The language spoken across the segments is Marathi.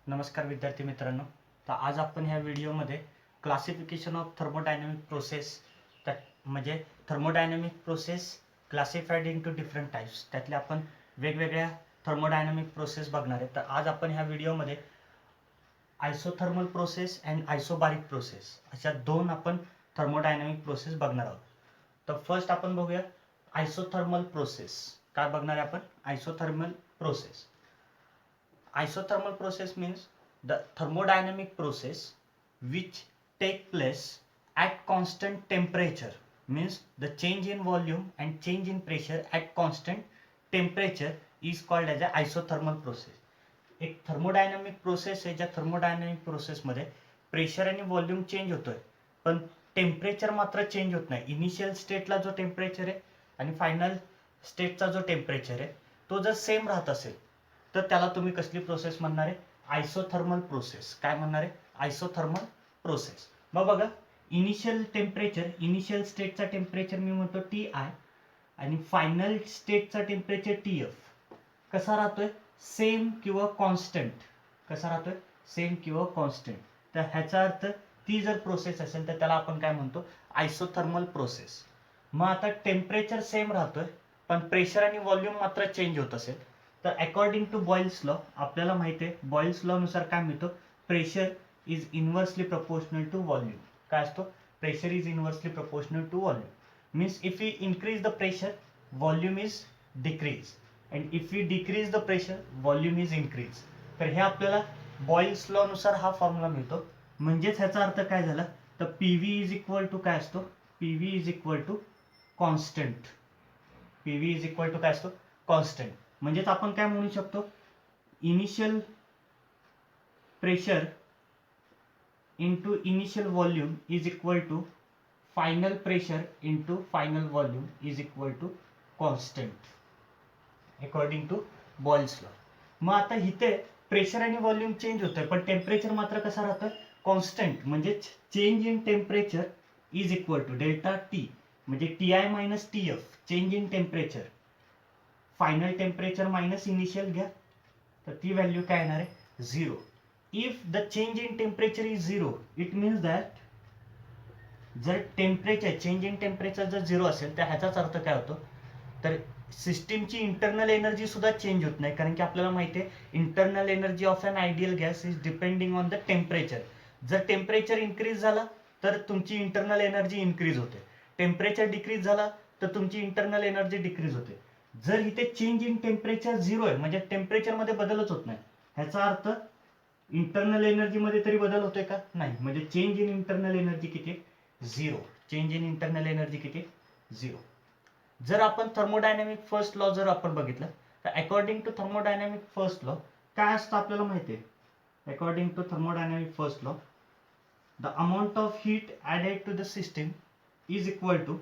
नमस्कार विद्यार्थी मित्रांनो. तर आज आपण ह्या व्हिडिओमध्ये क्लासिफिकेशन ऑफ थर्मोडायनॅमिक प्रोसेस म्हणजे thermodynamic process classified into different types त्यातले आपण वेगवेगळ्या थर्मोडायनॅमिक प्रोसेस बघणार आहे. तर आज आपण ह्या व्हिडिओमध्ये आयसोथर्मल प्रोसेस अँड आयसोबारिक प्रोसेस अशा दोन आपण थर्मोडायनॅमिक प्रोसेस बघणार आहोत. तर फर्स्ट आपण बघूया आयसोथर्मल प्रोसेस. काय बघणार आहे आपण? Isothermal process. Isothermal process means the thermodynamic process which take place at constant temperature, means the change in volume and change in pressure at constant temperature is called as a isothermal process. एक थर्मोडायनॅमिक प्रोसेस आहे ज्या थर्मोडायनॅमिक प्रोसेसमध्ये प्रेशर आणि व्हॉल्यूम चेंज होतोय पण टेम्परेचर मात्र चेंज होत नाही. इनिशियल स्टेटला जो टेम्परेचर आहे आणि फायनल स्टेटचा जो टेम्परेचर आहे तो जर सेम राहत असेल तर त्याला तुम्ही कसली प्रोसेस म्हणणार आहे? Isothermal process. काय म्हणणार आहे? Isothermal process. मग बघा, इनिशियल टेम्परेचर, इनिशियल स्टेटचा टेम्परेचर मी म्हणतो टी आय आणि फायनल स्टेटचा टेम्परेचर टी एफ कसा राहतोय? सेम किंवा कॉन्स्टंट. कसा राहतोय? सेम किंवा कॉन्स्टंट. तर ह्याचा अर्थ ती जर प्रोसेस असेल तर त्याला आपण काय म्हणतो? Isothermal process. मग आता टेम्परेचर सेम राहतोय पण प्रेशर आणि व्हॉल्यूम मात्र चेंज होत असेल तर अकॉर्डिंग टू बॉइल्स लॉ आपल्याला माहिती आहे, बॉइल्स लॉ नुसार काय मिळतो? Pressure is inversely proportional to volume. काय असतो? Pressure is inversely proportional to volume. Means if you increase the pressure volume is decrease and if you decrease the pressure volume is increase. तर हे आपल्याला बॉइल्स लॉ नुसार हा फॉर्म्युला मिळतो. म्हणजेच ह्याचा अर्थ काय झाला? तर पीव्ही इज इक्वल टू काय असतो? PV is equal to constant. PV is equal to काय असतो? कॉन्स्टंट. म्हणजेच आपण काय म्हणू शकतो? Initial pressure into initial volume is equal to final pressure into final volume is equal to constant according to Boyle's law. मग आता इथे प्रेशर आणि व्हॉल्यूम चेंज होतोय पण टेम्परेचर मात्र कसा राहतोय? कॉन्स्टंट. म्हणजे change in temperature is equal to delta T म्हणजे T I minus T F, change in temperature. Final temperature minus initial घ्या तर ती व्हॅल्यू काय येणार आहे? 0. If the change in temperature is 0 it means that जर टेम्परेचर, चेंज इन टेम्परेचर जर 0 असेल तर ह्याचाच अर्थ काय होतो? तर सिस्टीमची इंटरनल एनर्जी सुद्धा चेंज होत नाही, कारण की आपल्याला माहिती आहे internal energy of an ideal gas is depending on the temperature. जर टेम्परेचर इन्क्रीज झाला तर तुमची इंटरनल एनर्जी इन्क्रीज होते, टेम्परेचर डिक्रीज झाला तर तुमची इंटरनल एनर्जी डिक्रीज होते. जर इथे चेंज इन टेम्परेचर 0 आहे म्हणजे टेम्परेचर मध्ये बदलच होत नाही, ह्याचा अर्थ इंटरनल एनर्जी मध्ये तरी बदल होतोय का? नाही. म्हणजे चेंज इन इंटरनल एनर्जी किती? 0. चेंज इन इंटरनल एनर्जी किती? 0. जर आपण थर्मोडायनॅमिक फर्स्ट लॉ जर आपण बघितलं तर according to thermodynamic first law काय असतं आपल्याला माहिती आहे? According to thermodynamic first law the amount of heat added to the system is equal to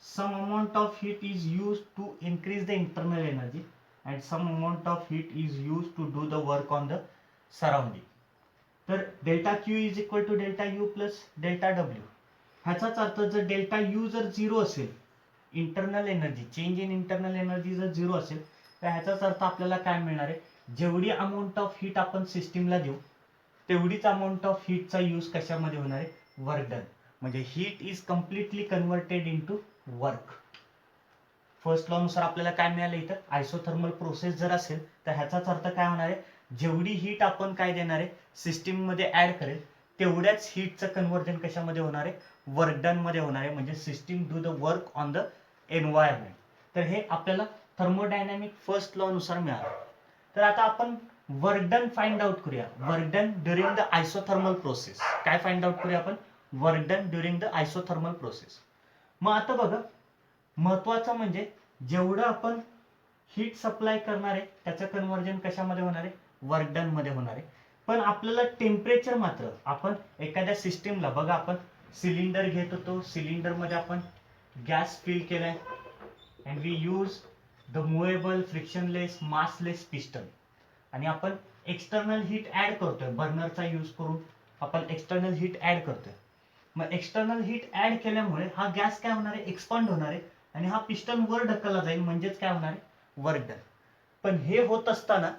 some amount of heat is used to increase the internal energy and some amount of heat is used to do the work on the surrounding. तर delta Q is equal to delta U plus delta W. ह्याचाच अर्थ जर डेल्टा यू जर 0 असेल, internal energy, change in internal energy जर 0 असेल तर ह्याचाच अर्थ आपल्याला काय मिळणार आहे? जेवढी अमाऊंट ऑफ हीट आपण सिस्टीमला देऊ तेवढीच अमाऊंट ऑफ हीटचा यूज कशामध्ये होणार आहे? Work done. म्हणजे heat is completely converted into work. First law नुसार आपल्याला काय मिळालं इथं? आयसोथर्मल प्रोसेस जर असेल तर ह्याचाच अर्थ काय होणार आहे? जेवढी हीट आपण काय देणार आहे सिस्टीम मध्ये ऍड करेल तेवढ्याच हीटचं कन्व्हर्जन कशामध्ये होणार आहे? वर्क डन मध्ये होणार आहे. म्हणजे system do the work on the environment. तर हे आपल्याला थर्मोडायनॅमिक फर्स्ट लॉ नुसार मिळालं. तर आता आपण वर्क डन फाइंड आउट करूया. Work done during the isothermal process. काय फाइंड आउट करूया आपण? Work done during the isothermal process. मग आता बघा, महत्वाचं म्हणजे जेवढं आपण हीट सप्लाय करणार आहे त्याचं कन्व्हर्जन कशामध्ये होणार आहे? वर्क डन मध्ये होणार आहे. पण आपल्याला टेम्परेचर मात्र, आपण एखाद्या सिस्टीमला बघा, आपण सिलेंडर घेत होतो, सिलेंडर मध्ये आपण गॅस फिल केलाय and we use the movable frictionless massless piston आणि आपण एक्सटर्नल हीट ऍड करतोय, बर्नरचा यूज करून आपण एक्सटर्नल हीट ऍड करतोय. मग एक्सटर्नल हीट ऍड केल्यामुळे हा गॅस काय होणार आहे? एक्सपांड होणार आहे आणि हा पिस्टन वर ढकलला जाईल, म्हणजेच काय होणार आहे? Work done. पण हे होत असताना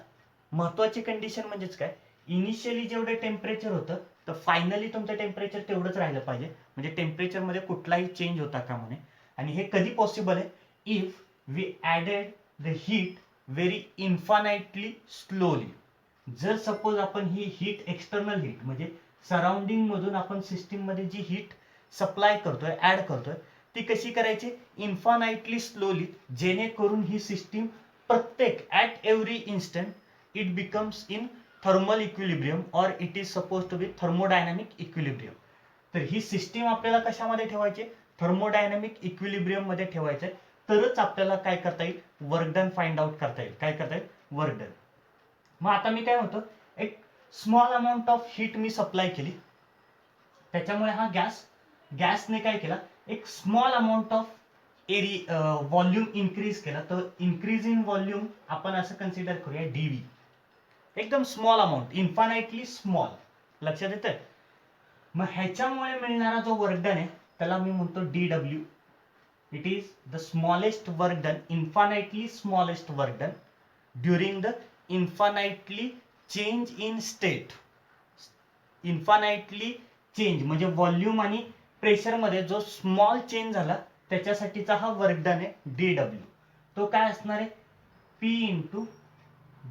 महत्वाची कंडिशन म्हणजेच काय, इनिशियली जेवढे टेम्परेचर होतं तर फायनली तुमचं टेम्परेचर तेवढंच राहिलं पाहिजे, म्हणजे टेम्परेचर मध्ये कुठलाही चेंज होता कामा नये. आणि हे कधी पॉसिबल आहे, if we added the heat very infinitely slowly. जर सपोज आपण ही हीट एक्सटर्नल हीट म्हणजे सराउंडिंग मधून आपण सिस्टीम मध्ये जी हीट सप्लाय करतोय, ऍड करतोय, ती कशी करायची, इन्फानाइटली स्लोली, जेणेकरून ही सिस्टीम प्रत्येक at every instant it becomes in thermal equilibrium और it is suppose to be thermodynamic equilibrium. तर ही सिस्टीम आपल्याला कशामध्ये ठेवायची, थर्मोडायनामिक इक्विलिब्रियम मध्ये ठेवायचं, तरच आपल्याला काय करता येईल, वर्क डन फाइंड आउट करता येईल. काय करता येईल, वर्क डन. मग आता मी काय म्हणतो, एक small amount of heat me supply केली, त्याच्यामुळे हा गॅसने काय केला, एक small amount of volume increase केला. तर इन्क्रीज इन व्हॉल्यूम आपण असं कन्सिडर करूया डीव्ही, एकदम स्मॉल अमाऊंट, इन्फानाइटली स्मॉल. लक्षात येतंय. मग ह्याच्यामुळे मिळणारा जो वर्क डन आहे त्याला मी म्हणतो DW. It is the smallest work done, infinitely smallest work done during the infinitely change in state. Infinitely change म्हणजे व्हॉल्यूम आणि प्रेशर मध्ये जो स्मॉल चेंज झाला त्याच्यासाठीचा हा वर्क डन आहे डीडब्ल्यू. तो काय असणार आहे, पी इंटू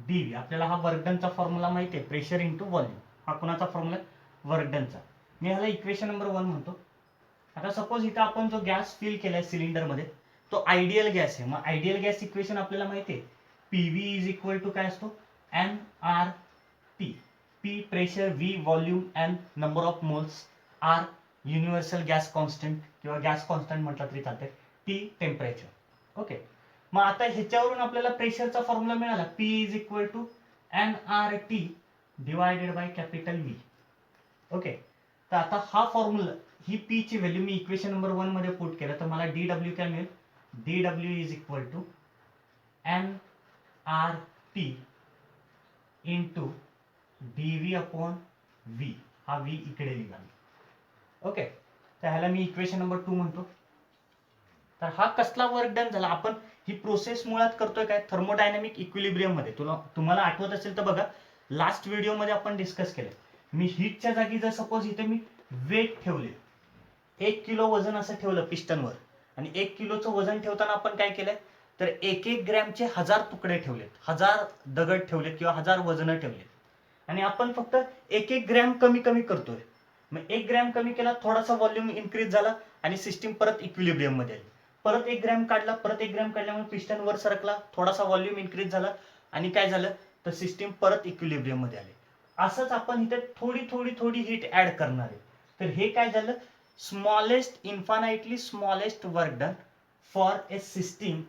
डीव्ही. आपल्याला हा वर्क डनचा फॉर्म्युला माहिती आहे, प्रेशर इंटू व्हॉल्यूम. हा कोणाचा फॉर्म्युला, वर्क डनचा. मी ह्याला इक्वेशन नंबर 1 म्हणतो. आता सपोज इथं आपण जो गॅस फिल केलाय सिलेंडर मध्ये तो आयडियल गॅस आहे. मग आयडियल गॅस इक्वेशन आपल्याला माहिती आहे, पीव्ही इज इक्वल टू काय असतो, N R T. P pressure, V volume, N number of moles, R universal gas constant किंवा गॅस कॉन्स्टंट म्हटलं तरी चालतंय, टी टेम्परेचर. ओके. मग आता ह्याच्यावरून आपल्याला प्रेशरचा फॉर्म्युला मिळाला, P is equal to N R T divided by capital V. Okay. तर आता हा फॉर्म्युला, ही पी ची व्हॅल्यू मी इक्वेशन नंबर 1 मध्ये पुट केलं तर मला डीडब्ल्यू काय मिळेल, DW is equal to N R T into DV upon V. हा व्ही इकडे लिहिला. ओके. तर ह्याला मी इक्वेशन नंबर 2 म्हणतो. तर हा कसला वर्क डन झाला, आपण ही प्रोसेस मुळात करतोय काय, थर्मोडायनामिक इक्विलिब्रियम मध्ये. तुम्हाला आठवत असेल तर बघा, लास्ट व्हिडिओ मध्ये आपण डिस्कस केलं. मी हीटच्या जागी जर सपोज इथे मी वेट ठेवले, 1 किलो वजन असं ठेवलं पिस्टनवर, आणि 1 किलोचं वजन ठेवताना आपण काय केलंय, तर 1-1 ग्रॅमचे 1000 तुकडे ठेवलेत, 1000 दगड ठेवलेत किंवा 1000 वजन ठेवलेत, आणि आपण फक्त 1-1 ग्रॅम कमी कमी करतोय. मग 1 ग्रॅम कमी केला, थोडासा व्हॉल्यूम इन्क्रीज झाला आणि सिस्टीम परत इक्विलिब्रियम मध्ये आली. परत 1 ग्रॅम काढला, परत 1 ग्रॅम काढल्यामुळे पिस्टन वर सरकला, थोडासा व्हॉल्यूम इन्क्रीज झाला आणि काय झालं, तर सिस्टीम परत इक्विलिब्रियम मध्ये आली. असंच आपण इथे थोडी थोडी थोडी हीट ऍड करणार आहे. तर हे काय झालं, smallest, infinitely smallest work done for a system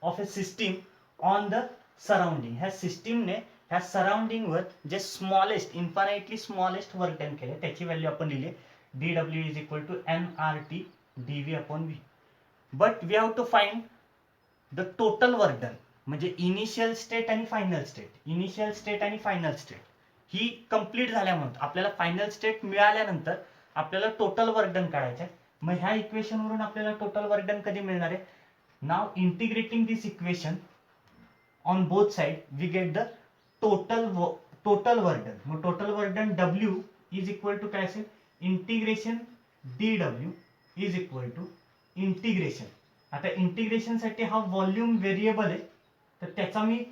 of a system on the surrounding. ह्या सिस्टीमने ह्या सराउंडिंग वर जे smallest, infinitely smallest work done केले त्याची व्हॅल्यू आपण लिहिली, DW is equal to N R T dv upon v. But we have to find the total work done, म्हणजे इनिशियल स्टेट आणि फायनल स्टेट. इनिशियल स्टेट आणि फायनल स्टेट ही कंप्लीट झाल्यानंतर आपल्याला फायनल स्टेट मिळाल्यानंतर आपल्याला टोटल वर्क डन काढायचं आहे. मग ह्या इक्वेशन वरून आपल्याला टोटल वर्क डन कधी मिळणार आहे, now integrating this equation on both side we get the total work done. मग total work done w is equal to काय असेल, integration dw is equal to integration. आता इंटिग्रेशन साठी हा व्हॉल्यूम व्हेरिएबल आहे, तर त्याचा मी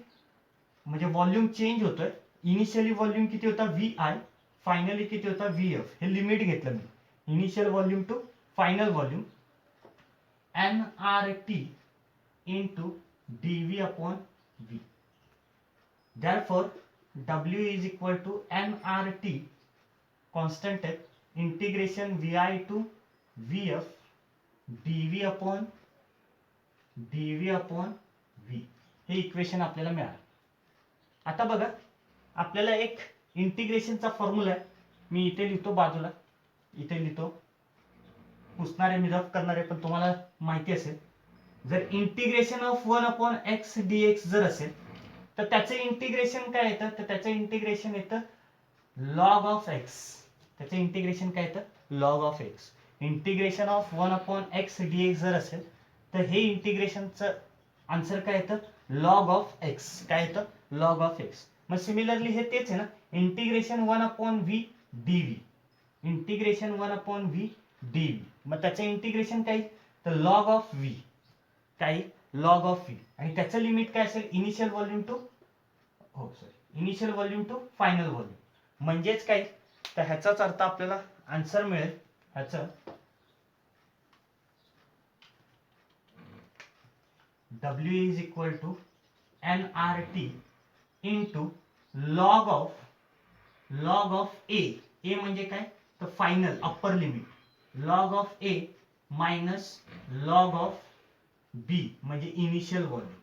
म्हणजे व्हॉल्यूम चेंज होतोय. इनिशियली व्हॉल्यूम किती होता व्ही आय, फायनली किती होता व्ही एफ. हे लिमिट घेतलं मी, initial volume to final volume, n R T into DV upon V. Therefore w is equal to nRT, constant है, integration vi to vf dv upon v. हे इक्वेशन आपल्याला मिळालं. आता बघा, आपल्याला एक इंटिग्रेशनचा फॉर्म्युला आहे, मी इथे लिहितो बाजूला, इथे लिहितो, पुसणारे मी रफ करणारे पण तुम्हाला माहिती असेल. जर integration of 1 upon x dx जर असेल तर त्याचे इंटिग्रेशन काय येतं, तर त्याचं इंटिग्रेशन येतं लॉग ऑफ x. त्याचं इंटिग्रेशन काय येतं, log of x. Integration of 1 upon x dx जर असेल तर हे इंटिग्रेशनचं आन्सर काय येतं, लॉग ऑफ एक्स. काय येतं? Log of x. मग सिमिलरली हे तेच आहे ना, integration 1/v dv. Integration 1/v dv. मग त्याचं इंटिग्रेशन काय? तर लॉग ऑफ v. काय? Log of v. आणि त्याचं लिमिट काय असेल? Initial volume to initial volume to final volume. म्हणजेच काय? तर ह्याचाच अर्थ आपल्याला आन्सर मिळेल ह्याचं W is equal to nRT into log of A. A म्हणजे काय? तर final upper limit. Log of A minus log of B म्हणजे इनिशियल व्हॉल्यूम.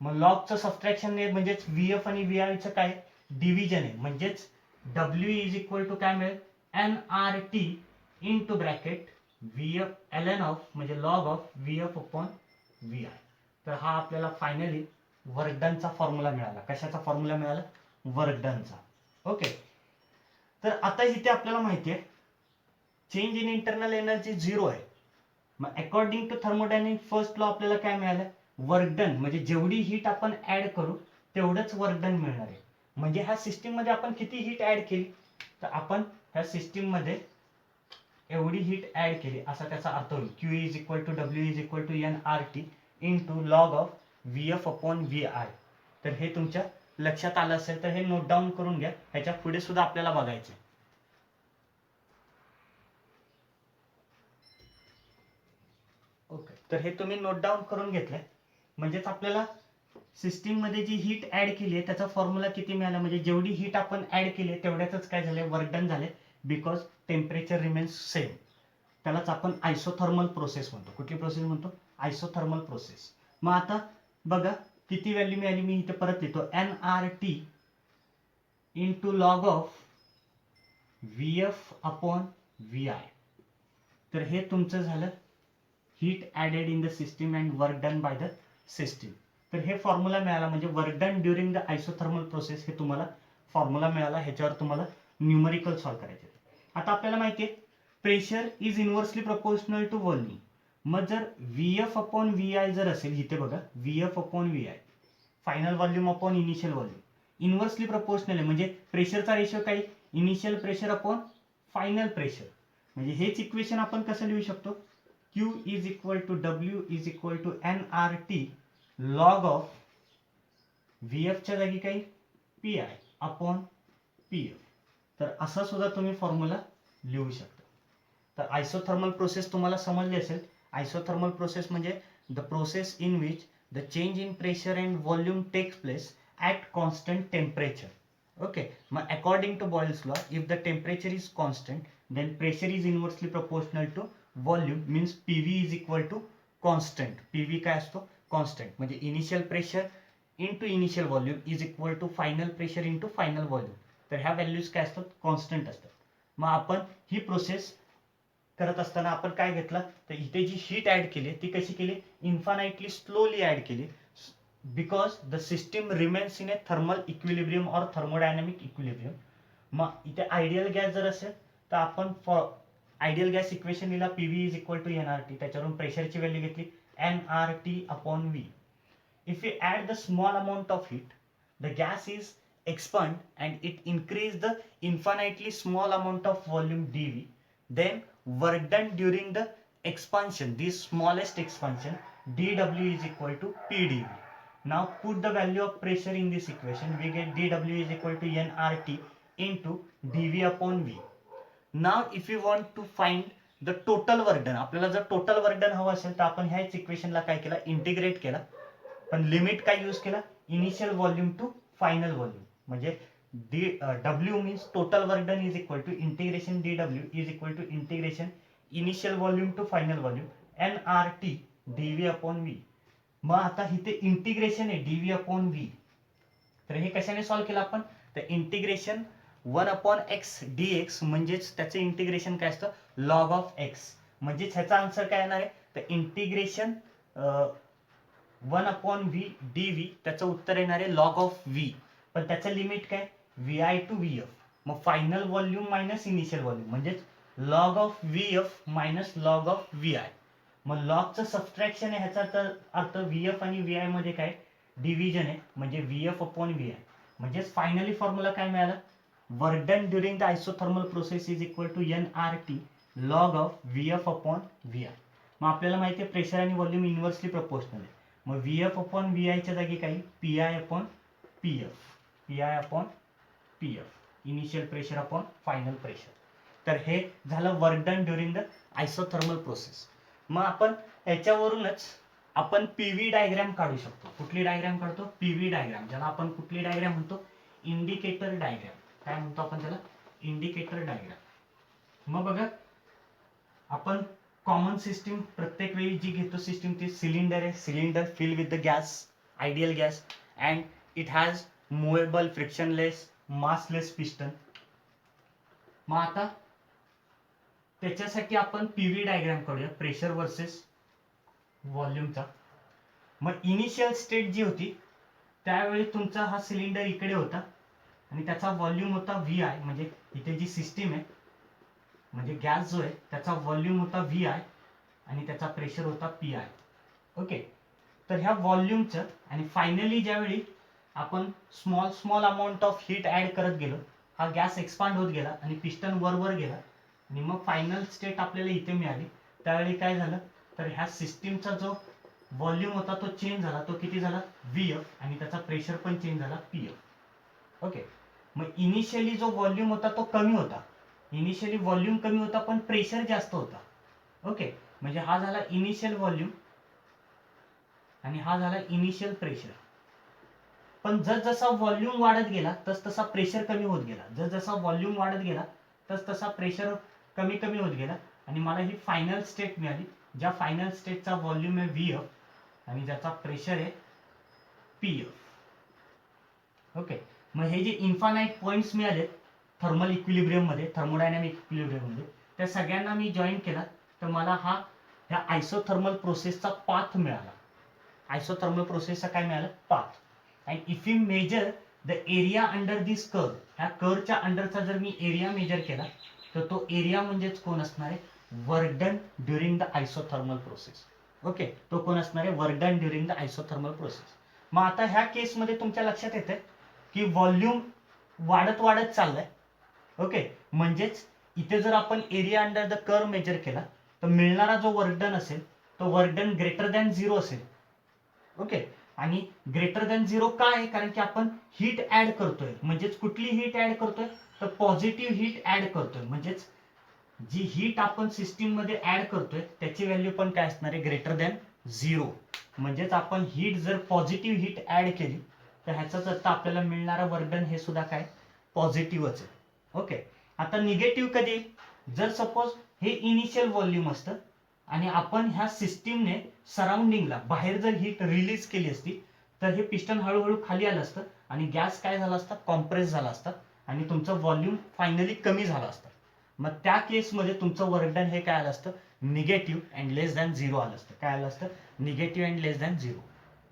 मग लॉगचं सबट्रॅक्शन आहे म्हणजेच VF आणि VI चं काय? डिव्हिजन आहे. म्हणजेच W इज इक्वल टू काय मिळेल? nRT into bracket VF ln of म्हणजे log of VF upon VI. तर हा आपल्याला फायनली वर्क डनचा फॉर्म्युला मिळाला. कशाचा फॉर्म्युला मिळाला? वर्क डनचा. ओके. तर आता इथे आपल्याला माहिती आहे चेंज इन इंटरनल एनर्जी 0 आहे. मग according to thermodynamic first law आपल्याला काय मिळालं? वर्क डन म्हणजे जेवढी हीट आपण ऍड करू तेवढंच वर्क डन मिळणार आहे. म्हणजे ह्या सिस्टीम मध्ये आपण किती हीट ऍड केली? तर आपण ह्या सिस्टीम मध्ये एवढी हीट ऍड केली असा त्याचा अर्थ होईल. Q is equal to W is equal to nRT into log of VF upon VI. तर हे तुमच्या लक्षात आलं असेल तर हे नोट डाऊन करून घ्या. ह्याच्या पुढे सुद्धा आपल्याला बघायचे. ओके. तर हे तुम्ही नोट डाऊन करून घेतलंय. म्हणजेच आपल्याला सिस्टीम मध्ये जी हीट ऍड केली आहे त्याचा फॉर्म्युला किती मिळाला? म्हणजे जेवढी हीट आपण ऍड केली तेवढ्याच काय झाले? वर्क डन झाले. Because temperature remains same. त्यालाच आपण आयसोथर्मल प्रोसेस म्हणतो. कुठली प्रोसेस म्हणतो? Isothermal process. मग आता बघा किती व्हॅल्यू मिळाली. मी इथे परत लिहितो nRT into log of VF upon VI. तर हे तुमचं झालं heat added in the system and work done by the system. तर हे फॉर्म्युला मिळाला म्हणजे work done during the isothermal process. हे तुम्हाला फॉर्म्युला मिळाला. ह्याच्यावर तुम्हाला न्यूमरिकल सॉल्व्ह करायचे. आता आपल्याला माहिती आहे pressure is inversely proportional to volume. मग जर VF अपॉन VI जर असेल, इथे बघा VF upon VI final volume upon initial volume inversely proportional आहे. म्हणजे प्रेशरचा रेशो काय? Initial pressure upon final pressure. म्हणजे हेच इक्वेशन आपण कसं लिहू शकतो? Q is equal to W is equal to nRT log of VF च्या जागी काही PI अपॉन PF. तर असा सुद्धा तुम्ही फॉर्म्युला लिहू शकता. तर आयसोथर्मल प्रोसेस तुम्हाला समजली असेल. आयसोथर्मल प्रोसेस म्हणजे the process in which the change in pressure and volume takes place at constant temperature. Okay. मग according to Boyle's law if the temperature is constant then pressure is inversely proportional to volume means PV is equal to constant. PV काय असतो? कॉन्स्टंट. म्हणजे initial pressure into initial volume is equal to final pressure into final volume. तर ह्या व्हॅल्यूज काय असतात? कॉन्स्टंट असतात. मग आपण ही प्रोसेस करत असताना आपण काय घेतलं? तर इथे जी हीट ऍड केली ती कशी केली? इन्फानाइटली स्लोली ऍड केली. Because the system remains in a thermal equilibrium और थर्मोडायनामिक इक्विलिब्रियम. मग इथे आयडियल गॅस जर असेल तर आपण आयडियल गॅस इक्वेशन लिहिला PV is equal to nRT. त्याच्यावरून प्रेशरची व्हॅल्यू घेतली nRT upon V. If we add the small amount of heat, the gas is expand and it increase the infinitely small amount of volume dV. Then work done during the expansion, this smallest expansion, dW is equal to PdV. Now put the value of pressure in this equation. We get dW is equal to nRT into dV upon V. Now if you want to find the total work done, आपल्याला जर टोटल वर्क डन हवं असेल तर आपण ह्याच इक्वेशनला काय केलं? इंटिग्रेट केला. पण लिमिट काय यूज केला? Initial volume to final volume. म्हणजे W means total work done is equal to integration dW is equal to integration initial volume to final volume nRT dV upon V. मग आता इथे इंटिग्रेशन आहे dV अपॉन V. तर हे कशाने सॉल्व्ह केलं आपण? तर इंटिग्रेशन 1 अपॉन x dx म्हणजेच त्याचं इंटिग्रेशन काय असतं? Log of x. म्हणजेच ह्याचा आन्सर काय येणार आहे? तर इंटिग्रेशन 1 अपॉन V dV त्याचं उत्तर येणार आहे लॉग ऑफ V. पण त्याचं लिमिट काय? VI to VF. मग final volume minus initial volume म्हणजेच log of VF minus log of VI. मग लॉगचं सबट्रॅक्शन आहे, ह्याचा अर्थ VF आणि VI मध्ये काय डिव्हिजन आहे, म्हणजे VF अपॉन VI. म्हणजेच फायनली फॉर्म्युला काय मिळाला, work done during the isothermal process is equal to NRT log of VF upon VI. मग आपल्याला माहिती आहे प्रेशर आणि व्हॉल्यूम इन्व्हर्सली प्रपोर्शनल आहे. मग VF अपॉन VI च्या जागी काही PI upon PF, PI upon PF, initial pressure upon final pressure. तर हे झालं work done during the isothermal process. मग आपण याच्यावरूनच आपण पीव्ही डायग्राम काढू शकतो. कुठली डायग्राम काढतो, पीव्ही डायग्राम, ज्याला आपण कुठली डायग्राम म्हणतो, इंडिकेटर डायग्राम. काय म्हणतो आपण त्याला, इंडिकेटर डायग्राम. मग बघा, आपण कॉमन सिस्टीम प्रत्येक वेळी जी घेतो सिस्टीम ती सिलेंडर आहे. Cylinder fill with the gas, ideal gas, and it has movable, frictionless, massless piston. मग आता त्याच्यासाठी आपण पीव्ही डायग्राम काढूया, प्रेशर वर्सेस व्हॉल्यूमचा. मग इनिशियल स्टेट जी होती त्यावेळी तुमचा हा सिलेंडर इकडे होता आणि त्याचा व्हॉल्यूम होता VI, म्हणजे इथे जी सिस्टीम आहे म्हणजे गॅस जो आहे त्याचा व्हॉल्यूम होता VI आणि त्याचा प्रेशर होता PI. ओके, तर ह्या व्हॉल्यूमचं आणि फायनली ज्यावेळी आपण small small amount of heat add करत गेलो, हा गॅस एक्सपांड होत गेला आणि पिस्टन वर गेला आणि मग फायनल स्टेट आपल्याला इथे मिळाली. त्यावेळी काय झालं, तर ह्या सिस्टीमचा जो व्हॉल्यूम होता तो चेंज झाला. तो किती झाला, VF, आणि त्याचा प्रेशर पण चेंज झाला, PF. ओके, मग इनिशियली जो व्हॉल्यूम होता तो कमी होता, इनिशियली व्हॉल्यूम कमी होता पण प्रेशर जास्त होता. ओके, म्हणजे हा झाला इनिशियल व्हॉल्यूम आणि हा झाला इनिशियल प्रेशर. पण जसा व्हॉल्यूम वाढत गेला तसा प्रेशर कमी होत गेला, जसा व्हॉल्यूम वाढत गेला तसा प्रेशर कमी कमी होत गेला आणि मला ही फायनल स्टेट मिळाली, ज्या फायनल स्टेटचा व्हॉल्यूम आहे VF आणि ज्याचा प्रेशर आहे PF. ओके, मग हे जे इन्फानाइट पॉइंट्स मिळाले थर्मल इक्विलिब्रियम मध्ये, थर्मोडायनामिक इक्विलिब्रियम मध्ये, त्या सगळ्यांना मी जॉईन केला तर मला हा ह्या आयसोथर्मल प्रोसेसचा पाथ मिळाला. आयसोथर्मल प्रोसेसचा काय मिळालं, path. And if you measure the area under this curve, ह्या कर्वच्या अंडरचा जर मी एरिया मेजर केला तर तो एरिया म्हणजेच कोण असणार आहे, work done during the isothermal process. Okay, तो कोण असणार आहे, work done during the isothermal process. मग आता ह्या केसमध्ये तुमच्या लक्षात येते की व्हॉल्यूम वाढत वाढत चाललाय. ओके, म्हणजेच इथे जर आपण area under the curve measure केला तर मिळणारा जो वर्क डन असेल तो वर्क डन ग्रेटर दॅन 0 असेल. ओके, आणि ग्रेटर दॅन 0 का आहे, कारण की आपण हीट ऍड करतोय. म्हणजेच कुठली हीट ऍड करतोय, तर पॉझिटिव्ह हीट ऍड करतोय. म्हणजेच जी हीट आपण सिस्टीम मध्ये ऍड करतोय त्याची व्हॅल्यू पण काय असणार आहे, ग्रेटर दॅन 0. म्हणजेच आपण हीट जर पॉझिटिव्ह हीट ऍड केली तर ह्याचाच अर्थ आपल्याला मिळणारा वर्क डन हे सुद्धा काय, पॉझिटिव्हच आहे. ओके, आता निगेटिव्ह कधी, जर सपोज हे इनिशियल व्हॉल्यूम असतं आणि आपण ह्या सिस्टीमने सराउंडिंगला बाहेर जर हीट रिलीज केली असती तर हे पिस्टन हळूहळू खाली आलं असतं आणि गॅस काय झाला असता, कॉम्प्रेस झाला असता आणि तुमचं व्हॉल्यूम फायनली कमी झालं असतं. मग त्या केसमध्ये तुमचं वर्क डन हे काय आलं असतं, निगेटिव्ह अँड लेस दॅन 0 आलं असतं. काय आलं असतं, निगेटिव्ह अँड लेस दॅन 0.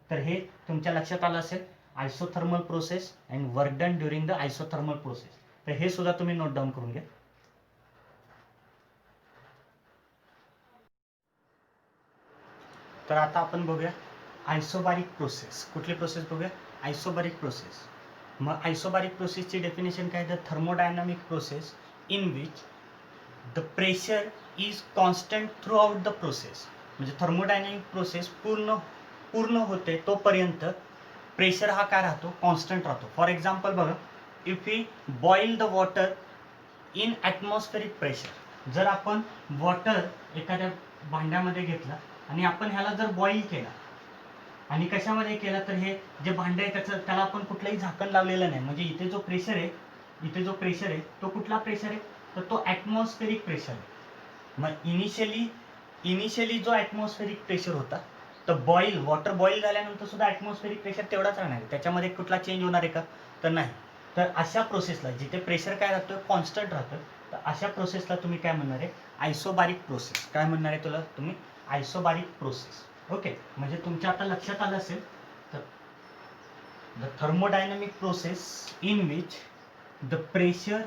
तर हे तुमच्या लक्षात आलं असेल, isothermal process and work done during the isothermal process. तर हे सुद्धा तुम्ही नोट डाऊन करून घ्या. तर आता आपण बघूया आयसोबारिक प्रोसेस. कुठली प्रोसेस बघूया, आयसोबारिक प्रोसेस. मग आयसोबारिक प्रोसेसची डेफिनेशन काय, the thermodynamic process in which the pressure is constant throughout the process. म्हणजे थर्मोडायनामिक प्रोसेस पूर्ण होते तोपर्यंत प्रेशर हा काय राहतो, कॉन्स्टंट राहतो. फॉर एक्झाम्पल बघा, if we boil the water in atmospheric pressure, जर आपण वॉटर एखाद्या भांड्यामध्ये घेतला आणि आपण ह्याला जर बॉईल केला आणि कशामध्ये केला, तर हे जे भांडं आहे त्याला आपण कुठलंही झाकण लावलेलं नाही. म्हणजे इथे जो प्रेशर आहे तो कुठला प्रेशर आहे, तर तो ॲटमॉस्फेरिक प्रेशर आहे. मग इनिशियली जो ॲटमॉस्फेरिक प्रेशर होता तर वॉटर बॉईल झाल्यानंतर सुद्धा ॲटमॉस्फेरिक प्रेशर तेवढाच राहणार आहे, त्याच्यामध्ये कुठला चेंज होणार आहे का, तर नाही. तर अशा प्रोसेसला जिथे प्रेशर काय राहतोय, कॉन्स्टंट राहतोय, तर अशा प्रोसेसला तुम्ही काय म्हणणार आहे, आयसोबारिक प्रोसेस. काय म्हणणार आहे तुला तुम्ही, आयसोबारिक प्रोसेस. ओके, म्हणजे तुमच्या आता लक्षात आलं असेल, तर the thermodynamic process in which the pressure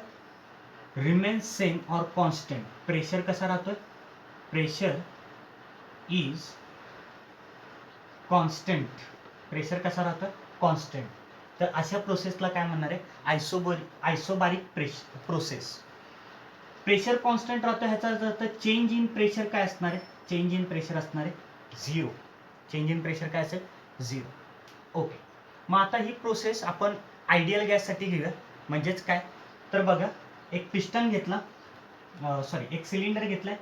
remains same और कॉन्स्टंट. प्रेशर कसा राहतोय, प्रेशर इज कॉन्स्टंट. प्रेशर कसा राहतं? कॉन्स्टंट. तर अशा प्रोसेसला काय म्हणणार आहे? आयसोबारिक प्रोसेस. प्रेशर कॉन्स्टंट राहतं ह्याचा अर्थ चेंज इन प्रेशर काय असणार आहे? चेंज इन प्रेशर असणार आहे 0. चेंज इन प्रेशर काय असेल? 0. ओके. मग आता ही प्रोसेस आपण आयडियल गॅससाठी घेऊया. म्हणजेच काय? तर बघा, एक पिस्टन घेतला, एक सिलेंडर घेतलाय.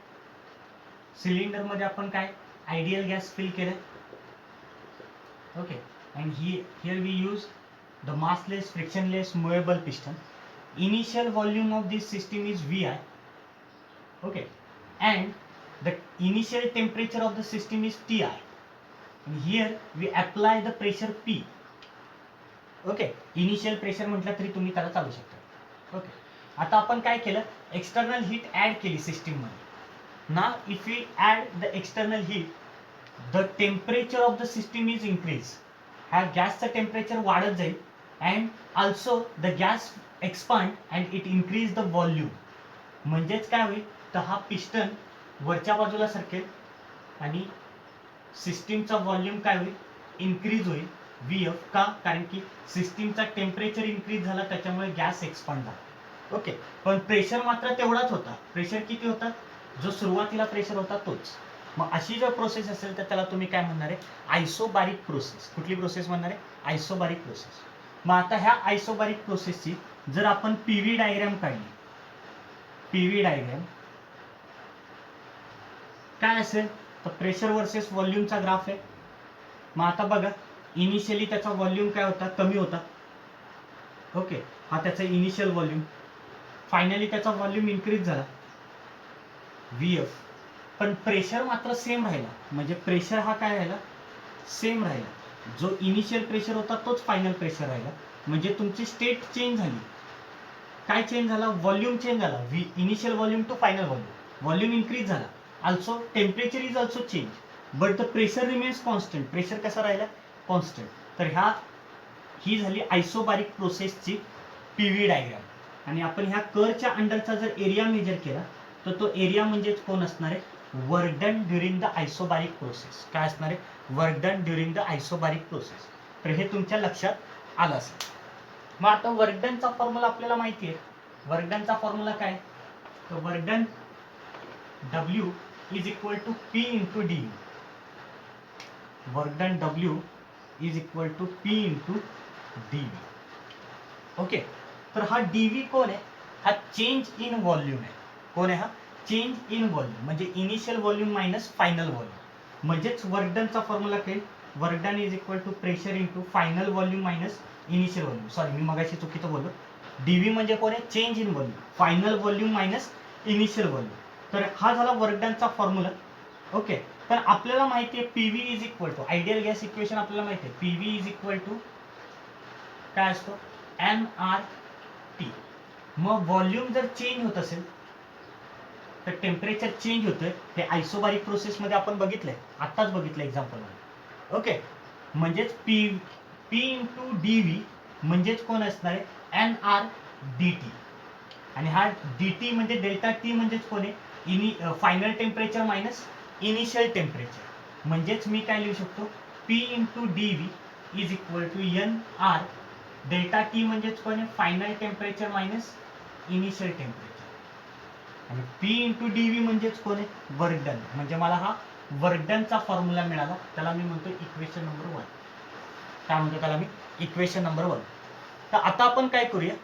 सिलेंडरमध्ये आपण काय आयडियल गॅस फिल केलं. Okay. And here we use the massless frictionless movable piston. Initial volume of this system is Vi. Okay. And the initial temperature of the system is Ti. And here we apply the pressure P. Okay. Initial pressure म्हटलं तरी तुम्ही त्याला चालू शकता. ओके. आता आपण काय केलं? एक्सटर्नल हीट ऍड केली सिस्टीम मध्ये. ना if we add the external heat, the temperature of the system is increase. हा गॅसचं टेम्परेचर वाढत जाईल. And also the gas expand and it increase the volume. म्हणजेच काय होईल? तर हा पिस्टन वरच्या बाजूला सरकेल आणि सिस्टीमचा व्हॉल्यूम काय होईल? इन्क्रीज होईल. VF का? कारण की सिस्टीमचा टेम्परेचर इन्क्रीज झाला, त्याच्यामुळे गॅस एक्सपांड झाला. ओके. पण प्रेशर मात्र तेवढाच होता. प्रेशर किती होता? जो सुरुवातीला प्रेशर होता तोच. मग अशी जर प्रोसेस असेल तर त्याला तुम्ही काय म्हणणार आहे? आयसोबारिक प्रोसेस. कुठली प्रोसेस म्हणणार आहे? आयसोबारिक प्रोसेस. मग आता ह्या आयसोबारिक प्रोसेसची जर आपण पीव्ही डायग्राम काढली, पीव्ही डायग्राम काय असेल? तर प्रेशर वर्सेस व्हॉल्यूमचा ग्राफ आहे. मग आता बघा, इनिशियली त्याचा व्हॉल्यूम काय होता? कमी होता. ओके. हा त्याचा इनिशियल व्हॉल्यूम. फायनली त्याचा व्हॉल्यूम इन्क्रीज झाला VF. पण प्रेशर मात्र सेम राहिला. म्हणजे प्रेशर हा काय राहिला? सेम राहिला. जो इनिशियल प्रेशर होता तोच फायनल प्रेशर राहिला. म्हणजे तुमची स्टेट चेंज झाली. काय चेंज झाला? व्हॉल्यूम चेंज झाला. Initial volume to final volume. Volume increase झाला. Also temperature is also change, but the pressure remains constant. Pressure कसा राहिला? कॉन्स्टंट. तर ही झाली आयसोबारिक प्रोसेसची पीव्ही डायग्राम. आणि आपण ह्या कर्वच्या अंडरचा जर एरिया मेजर केला तर तो एरिया म्हणजेच कोण असणार आहे? Work done during the isobaric process. काय असणार आहे? Work done during the isobaric process. तर हे तुमच्या लक्षात आलं असेल. मग आता वर्क डनचा फॉर्म्युला आपल्याला माहिती आहे. वर्क डनचा फॉर्म्युला काय? तर work done W is equal to P into DV. Work done W is equal to P into DV. Okay. तर हा DV कोण आहे? हा चेंज इन व्हॉल्यूम आहे. कोण आहे हा? Change in volume. म्हणजे initial volume minus final volume. म्हणजेच वर्क डनचा फॉर्म्युला काय? Work done is equal to pressure into final volume minus initial volume. Sorry, मी मगाशी चुकीचं बोललो. DV म्हणजे कोण आहे? Change in volume. Final volume minus initial volume. तर हा झाला वर्क डनचा फॉर्म्युला. ओके. पण आपल्याला माहिती आहे PV is equal to, ideal gas equation आपल्याला माहिती आहे, PV इज इक्वल टू काय असतो? nRT. मग व्हॉल्यूम जर चेंज होत असेल तर टेम्परेचर चेंज होतंय. हे आयसोबारिक प्रोसेसमध्ये आपण बघितलंय, आत्ताच बघितलं एक्झाम्पलमध्ये. ओके. म्हणजेच P इंटू DV म्हणजेच कोण असणार आहे? nRDT. आणि हा DT म्हणजे डेल्टा T म्हणजेच कोण आहे? Final temperature minus initial temperature. म्हणजेच मी काय लिहू शकतो? P into DV is equal to NR. Delta T म्हणजेच कोण आहे? Final temperature minus initial temperature. आणि P इंटू DV म्हणजेच कोण आहे? Work done. म्हणजे मला हा वर्क डनचा फॉर्म्युला मिळाला. त्याला मी म्हणतो इक्वेशन नंबर 1. काय म्हणतो त्याला मी? Equation number 1. तर आता आपण काय करूया?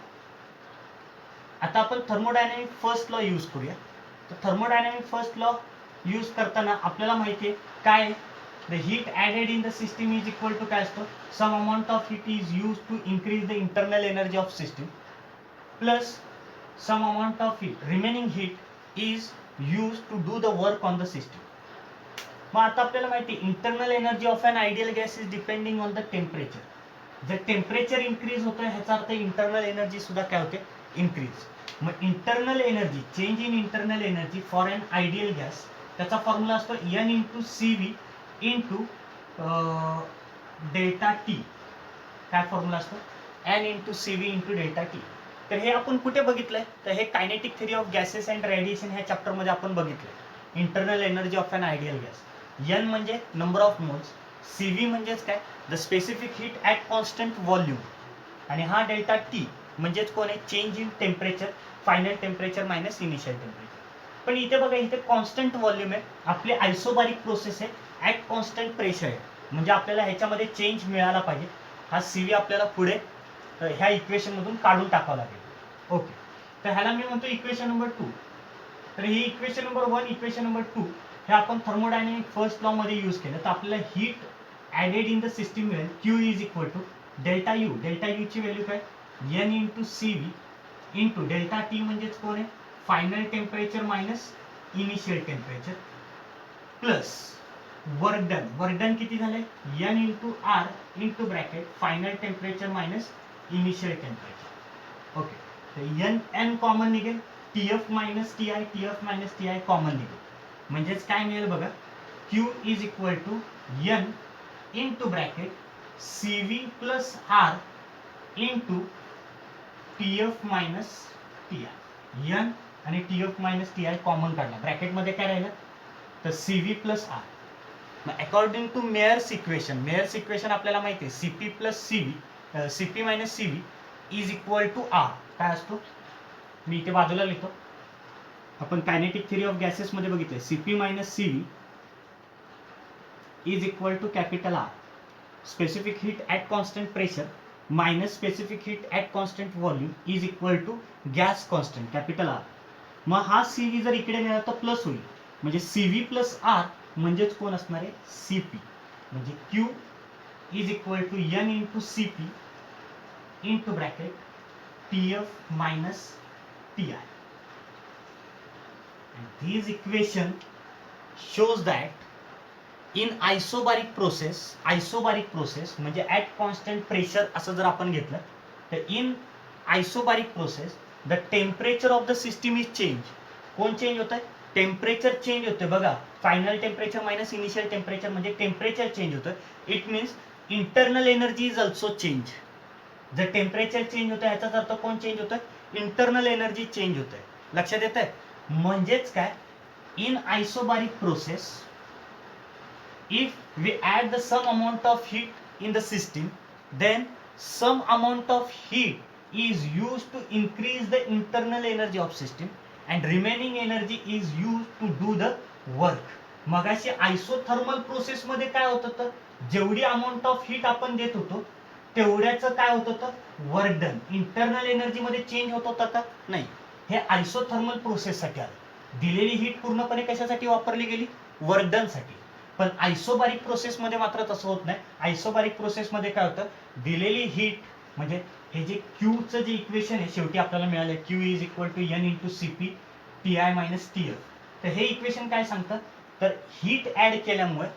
आता आपण थर्मोडायनामिक फर्स्ट लॉ यूज करूया. तर थर्मोडायनामिक फर्स्ट लॉ यूज करताना आपल्याला माहिती आहे काय? The heat added in the system is equal to काय असतो? Some amount of heat is use to increase the internal energy of system plus some amount of heat, remaining heat is used to do the work on the system. मग आता आपल्याला माहिती आहे internal energy of an ideal gas is depending on the temperature. जर टेम्परेचर इन्क्रीज होतोय ह्याचा अर्थ इंटरनल एनर्जी सुद्धा काय होते? इन्क्रीज. मग internal energy, change in internal energy for an ideal gas, त्याचा फॉर्म्युला असतो N into CV into delta T. काय फॉर्म्युला असतो? N into CV into delta T. तर हे आपण कुठे बघितलंय? तर हे kinetic theory of gases and radiation ह्या चॅप्टरमध्ये आपण बघितलंय. Internal energy of an ideal gas. N म्हणजे नंबर ऑफ मोल्स, CV म्हणजेच काय, the specific heat at constant volume, आणि हा डेल्टा T म्हणजेच कोण आहे, change in temperature, final temperature minus initial temperature. पण इथे बघा, इथे कॉन्स्टंट व्हॉल्यूम आहे, आपली आयसोबारिक प्रोसेस आहे, ॲट कॉन्स्टंट प्रेशर आहे, म्हणजे आपल्याला ह्याच्यामध्ये चेंज मिळाला पाहिजे. हा CV आपल्याला पुढे ह्या इक्वेशन मधून काढून टाकावं लागेल. ओके, तर ह्याला मी म्हणतो इक्वेशन नंबर 2. तर ही इक्वेशन नंबर 1, इक्वेशन नंबर 2 हे आपण थर्मोडायनामिक फर्स्ट लॉ मध्ये यूज केलं, तर आपल्याला heat added in the system मिळेल Q is equal to delta U. Delta U ची व्हॅल्यू काय, N into CV into delta T म्हणजेच कोण आहे, final temperature minus initial temperature, plus work done. Work done किती झाले, N into R into bracket final temperature minus initial temperature. Okay, तर N कॉमन निघेल, TF minus TI, TF minus TI common निघेल, म्हणजेच काय मिळेल बघा, Q is equal to N into bracket CV plus R into TF minus TI. N आणि TF मायनस TI कॉमन काढला, ब्रॅकेटमध्ये काय राहिलं, तर CV प्लस R. मग according to Mayer's equation, Mayer's equation आपल्याला माहिती आहे, CP plus CV, CP minus CV is equal to R. काय असतो, मी इथे बाजूला लिहितो, आपण कायनेटिक थिअरी ऑफ गॅसेस मध्ये बघितले, CP minus CV is equal to capital R, specific heat at constant pressure minus specific heat at constant volume is equal to gas constant capital R. मग हा CV जर इकडे नेला तर प्लस होईल, म्हणजे CV प्लस R म्हणजेच कोण असणार आहे, CP, म्हणजे Q is equal to N into CP into bracket TF minus TI. And this equation shows that in isobaric process म्हणजे at constant pressure असं जर आपण घेतलं, तर in isobaric process the temperature of the system is change. कोण चेंज होत आहे, टेम्परेचर चेंज होते बघा, final temperature minus initial temperature म्हणजे टेम्परेचर चेंज होतं. It means internal energy is also change. जर टेम्परेचर चेंज होतं ह्याचाच अर्थ कोण चेंज होतं, इंटरनल एनर्जी चेंज होत आहे. लक्षात येत आहे, म्हणजेच काय, in isobaric process if we add the some amount of heat in the system, then some amount of heat is used to increase the internal energy of system and remaining energy is used to do the work. मगाशी आयसोथर्मल प्रोसेस मध्ये काय होत होतं, जेवढी अमाऊंट ऑफ हीट आपण देत होतो तेवढ्याचं काय होत होतं, वर्क डन. इंटरनल एनर्जी मध्ये चेंज होत होता का, नाही. हे आयसोथर्मल प्रोसेस साठी आलं, दिलेली हीट पूर्णपणे कशासाठी वापरली गेली, वर्क डन साठी. पण आयसोबारिक प्रोसेस मध्ये मात्र तसं होत नाही. आयसोबारिक प्रोसेस मध्ये काय होतं, दिलेली हीट म्हणजे हे जे क्यूचं जे इक्वेशन आहे शेवटी आपल्याला मिळालं, Q is equal to N into CP TI minus TF. तर हे इक्वेशन काय सांगतं, तर हीट ऍड केल्यामुळे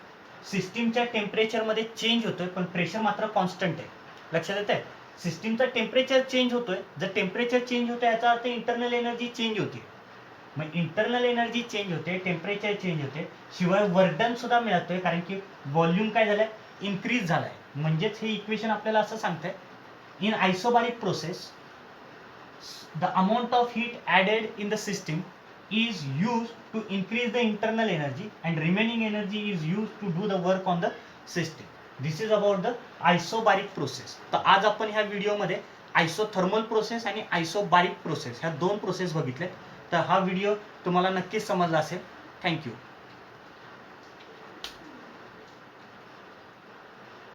सिस्टीमच्या टेम्परेचर मध्ये चेंज होतोय, पण प्रेशर मात्र कॉन्स्टंट आहे. लक्षात येत आहे, सिस्टीमचा टेम्परेचर चेंज होतोय, जर टेम्परेचर चेंज होतोय याचा अर्थ इंटरनल एनर्जी चेंज होते. मग इंटरनल एनर्जी चेंज होते, टेम्परेचर चेंज होते, शिवाय वर्क डन सुद्धा मिळतोय, कारण की व्हॉल्यूम काय झालाय, इन्क्रीज झालाय. म्हणजेच हे इक्वेशन आपल्याला असं सांगतंय, in isobaric process the amount of heat added in the system is used to increase the internal energy and remaining energy is used to do the work on the system. This is about the isobaric process. तर आज आपण ह्या व्हिडिओमध्ये आयसोथर्मल प्रोसेस आणि आयसोबारिक प्रोसेस ह्या दोन प्रोसेस बघितले. तर हा व्हिडिओ तुम्हाला नक्कीच समजला असेल. थँक्यू.